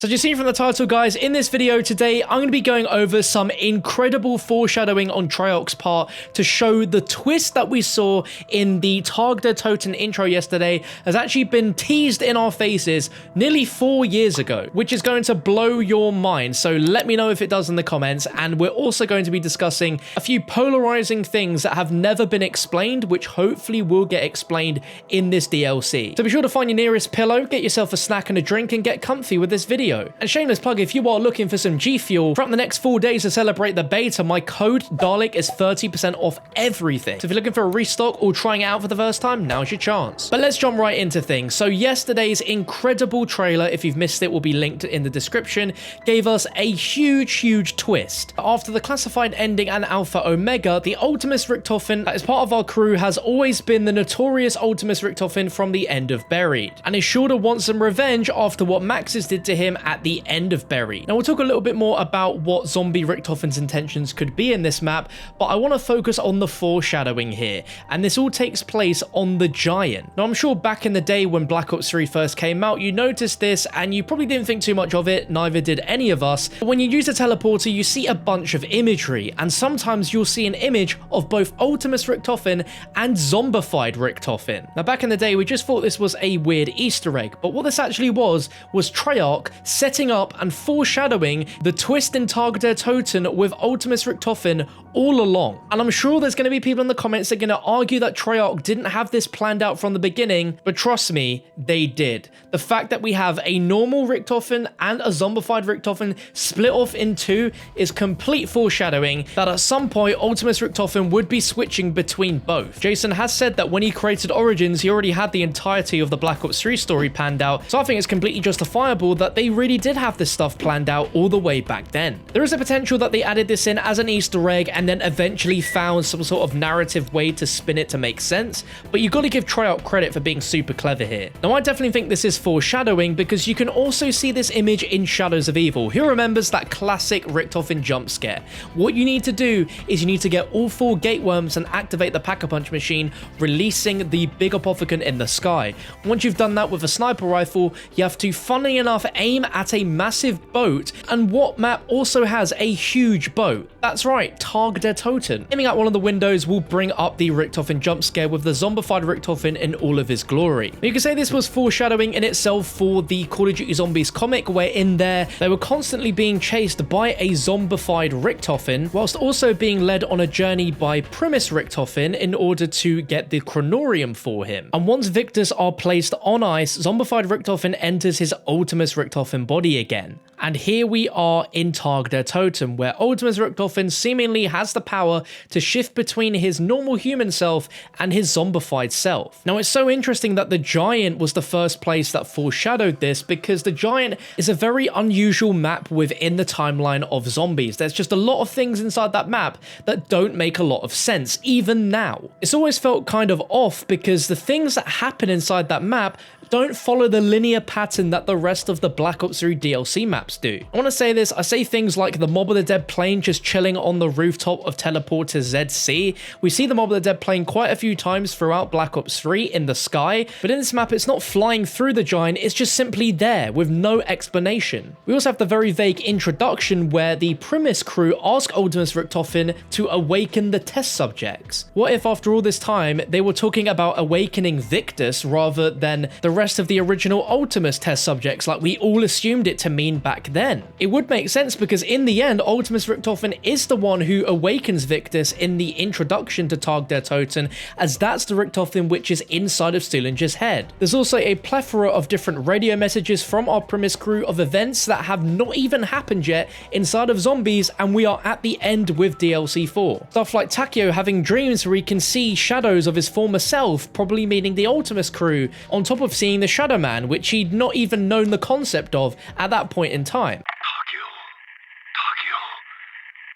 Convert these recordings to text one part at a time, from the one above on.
So as you've seen from the title, guys, in this video today, I'm going to be going over some incredible foreshadowing on Treyarch's part to show the twist that we saw in the Tag Der Toten intro yesterday has actually been teased in our faces nearly 4 years ago, which is going to blow your mind. So let me know if it does in the comments. And we're also going to be discussing a few polarizing things that have never been explained, which hopefully will get explained in this DLC. So be sure to find your nearest pillow, get yourself a snack and a drink, and get comfy with this video. And shameless plug, if you are looking for some G Fuel throughout the next 4 days to celebrate the beta, my code Dalek is 30% off everything. So if you're looking for a restock or trying it out for the first time, now's your chance. But let's jump right into things. So yesterday's incredible trailer, if you've missed it, will be linked in the description, gave us a huge twist. After the classified ending and Alpha Omega, the Ultimus Richtofen that is part of our crew has always been the notorious Ultimus Richtofen from the end of Buried, and is sure to want some revenge after what Maxis did to him at the end of Buried. Now we'll talk a little bit more about what zombie Richtofen's intentions could be in this map, but I want to focus on the foreshadowing here, and this all takes place on the Giant. Now I'm sure back in the day when Black Ops 3 first came out, you noticed this and you probably didn't think too much of it, neither did any of us, but when you use a teleporter you see a bunch of imagery, and sometimes you'll see an image of both Ultimus Richtofen and zombified Richtofen. Now back in the day we just thought this was a weird Easter egg, but what this actually was Treyarch setting up and foreshadowing the twist in Tag Der Toten with Ultimus Richtofen all along. And I'm sure there's going to be people in the comments that are going to argue that Treyarch didn't have this planned out from the beginning, but trust me, they did. The fact that we have a normal Richtofen and a zombified Richtofen split off in two is complete foreshadowing that at some point Ultimus Richtofen would be switching between both. Jason has said that when he created Origins, he already had the entirety of the Black Ops 3 story planned out, so I think it's completely justifiable that they really did have this stuff planned out all the way back then. There is a potential that they added this in as an Easter egg and then eventually found some sort of narrative way to spin it to make sense, but you got to give Treyarch credit for being super clever here. Now I definitely think this is foreshadowing because you can also see this image in Shadows of Evil. Who remembers that classic Richtofen jump scare? What you need to do is you need to get all 4 gateworms and activate the Pack-a-Punch machine, releasing the big apothecant in the sky. Once you've done that with a sniper rifle, you have to, funnily enough, aim at a massive boat, and what map also has a huge boat? That's right, Tag Der Toten. Aiming at one of the windows will bring up the Richtofen jump scare with the zombified Richtofen in all of his glory. You can say this was foreshadowing in itself for the Call of Duty Zombies comic, where in there they were constantly being chased by a zombified Richtofen, whilst also being led on a journey by Primus Richtofen in order to get the Chronorium for him. And once victors are placed on ice, zombified Richtofen enters his Ultimus Richtofen body again. And here we are in Tag Der Toten, where Ultimus Richtofen seemingly has the power to shift between his normal human self and his zombified self. Now it's so interesting that the Giant was the first place that foreshadowed this, because the Giant is a very unusual map within the timeline of zombies. There's just a lot of things inside that map that don't make a lot of sense, even now. It's always felt kind of off because the things that happen inside that map don't follow the linear pattern that the rest of the Black Ops 3 DLC maps do. I want to say this, I say things like the Mob of the Dead plane just chilling on the rooftop of Teleporter ZC. We see the Mob of the Dead plane quite a few times throughout Black Ops 3 in the sky, but in this map it's not flying through the Giant, it's just simply there with no explanation. We also have the very vague introduction where the Primus crew ask Ultimus Richtofen to awaken the test subjects. What if after all this time they were talking about awakening Victus rather than the rest of the original Ultimus test subjects like we all assumed it to mean back then? It would make sense because in the end Ultimus Richtofen is the one who awakens Victus in the introduction to Tag Der Toten, as that's the Richtofen which is inside of Stillinger's head. There's also a plethora of different radio messages from our Primus crew of events that have not even happened yet inside of Zombies, and we are at the end with DLC 4. Stuff like Takeo having dreams where he can see shadows of his former self, probably meaning the Ultimus crew, on top of seeing the Shadow Man, which he'd not even known the concept of at that point in time. Takeo,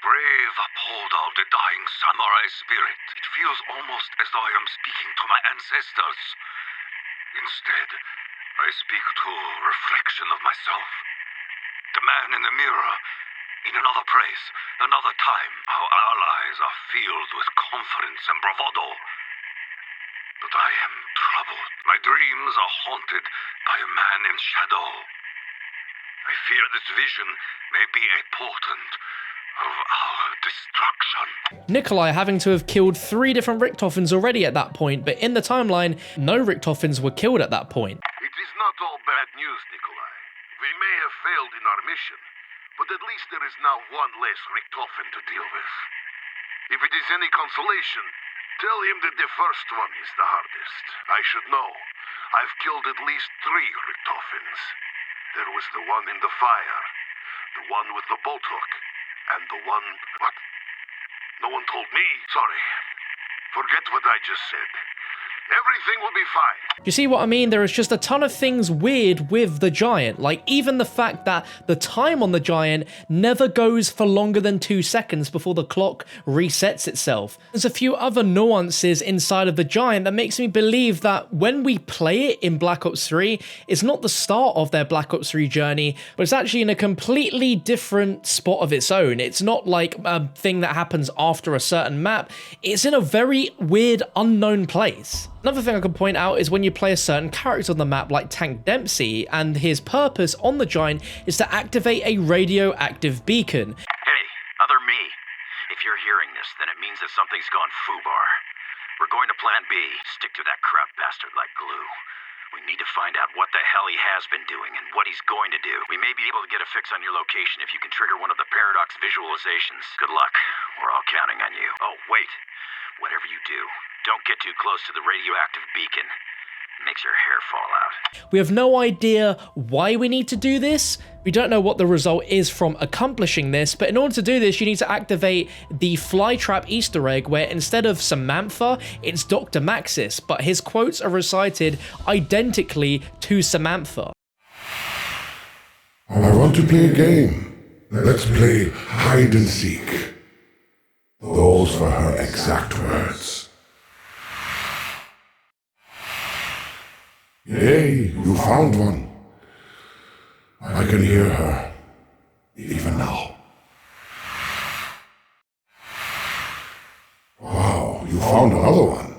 brave upholder of the dying samurai spirit. It feels almost as though I am speaking to my ancestors. Instead, I speak to a reflection of myself. The man in the mirror, in another place, another time. Our allies are filled with confidence and bravado. But I am troubled. My dreams are haunted by a man in shadow. I fear this vision may be a portent of our destruction. Nikolai having to have killed 3 different Richtofens already at that point, but in the timeline, no Richtofens were killed at that point. It is not all bad news, Nikolai. We may have failed in our mission, but at least there is now one less Richtofen to deal with. If it is any consolation, tell him that the first one is the hardest. I should know. I've killed at least 3 Richtofens. There was the one in the fire, the one with the bolt hook, and the one... What? No one told me. Sorry. Forget what I just said. Everything will be fine. You see what I mean? There is just a ton of things weird with the giant. Like, even the fact that the time on the giant never goes for longer than 2 seconds before the clock resets itself. There's a few other nuances inside of the giant that makes me believe that when we play it in Black Ops 3, it's not the start of their Black Ops 3 journey, but it's actually in a completely different spot of its own. It's not like a thing that happens after a certain map. It's in a very weird, unknown place. Another thing I could point out is when you play a certain character on the map like Tank Dempsey, and his purpose on the giant is to activate a radioactive beacon. Hey, other me. If you're hearing this, then it means that something's gone foobar. We're going to plan B. Stick to that crap bastard like glue. We need to find out what the hell he has been doing and what he's going to do. We may be able to get a fix on your location if you can trigger one of the paradox visualizations. Good luck. We're all counting on you. Oh, wait. Whatever you do, don't get too close to the radioactive beacon. It makes your hair fall out. We have no idea why we need to do this. We don't know what the result is from accomplishing this, but in order to do this, you need to activate the flytrap Easter egg where instead of Samantha, it's Dr. Maxis, but his quotes are recited identically to Samantha. I want to play a game. Let's play hide and seek. Those were her exact words. Yay, you found one. I can hear her, even now. Wow, you found another one.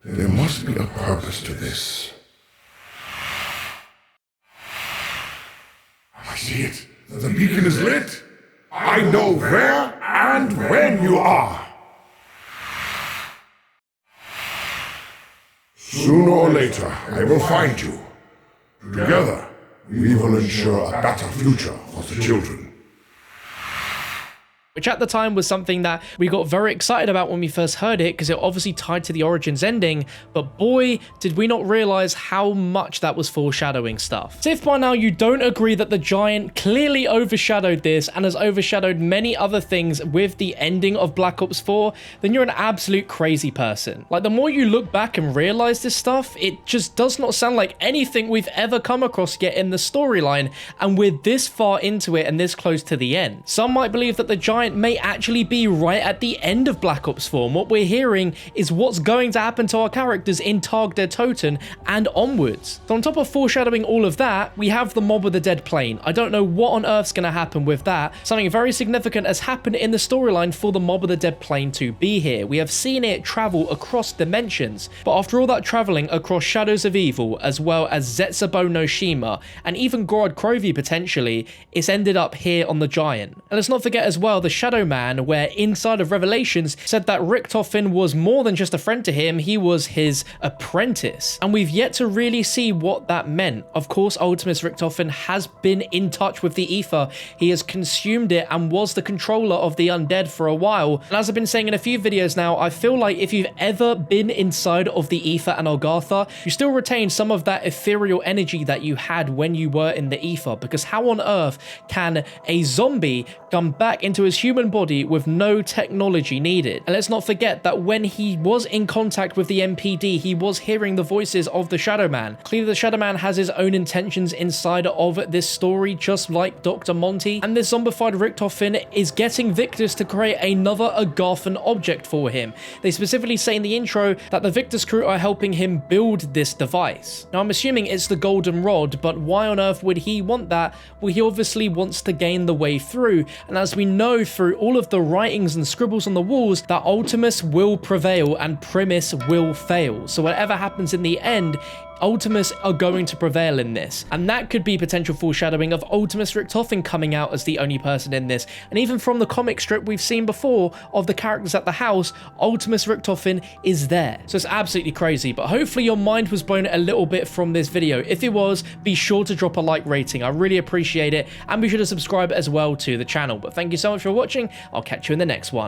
There must be a purpose to this. I see it. The beacon is lit. I know where and when you are. Sooner or later, I will find you. Together, we will ensure a better future for the children. Which at the time was something that we got very excited about when we first heard it, because it obviously tied to the Origins ending, but boy, did we not realize how much that was foreshadowing stuff. So if by now you don't agree that the giant clearly overshadowed this and has overshadowed many other things with the ending of Black Ops 4, then you're an absolute crazy person. Like, the more you look back and realize this stuff, it just does not sound like anything we've ever come across yet in the storyline, and we're this far into it and this close to the end. Some might believe that the giant may actually be right at the end of Black Ops 4, and what we're hearing is what's going to happen to our characters in Tag Der Toten and onwards. So on top of foreshadowing all of that, we have the Mob of the Dead plane. I don't know what on earth's going to happen with that. Something very significant has happened in the storyline for the Mob of the Dead plane to be here. We have seen it travel across dimensions, but after all that traveling across Shadows of Evil, as well as Zetsubou no Shima, and even Gorod Krovi potentially, it's ended up here on the giant. And let's not forget as well the Shadow Man, where inside of Revelations said that Richtofen was more than just a friend to him, he was his apprentice. And we've yet to really see what that meant. Of course, Ultimus Richtofen has been in touch with the Aether. He has consumed it and was the controller of the undead for a while. And as I've been saying in a few videos now, I feel like if you've ever been inside of the Aether and Algartha, you still retain some of that ethereal energy that you had when you were in the Aether, because how on earth can a zombie come back into his human body with no technology needed? And let's not forget that when he was in contact with the MPD, he was hearing the voices of the Shadow Man. Clearly the Shadow Man has his own intentions inside of this story, just like Dr. Monty, and this zombified Richtofen is getting Victus to create another Agarthan object for him. They specifically say in the intro that the Victus crew are helping him build this device. Now I'm assuming it's the Golden Rod, but why on earth would he want that? Well, he obviously wants to gain the way through, and as we know through all of the writings and scribbles on the walls, that Ultimus will prevail and Primus will fail. So whatever happens in the end, Ultimus are going to prevail in this, and that could be potential foreshadowing of Ultimus Richtofen coming out as the only person in this. And even from the comic strip we've seen before of the characters at the house, Ultimus Richtofen is there. So it's absolutely crazy, but hopefully your mind was blown a little bit from this video. If it was, be sure to drop a like rating. I really appreciate it, and be sure to subscribe as well to the channel. But thank you so much for watching. I'll catch you in the next one.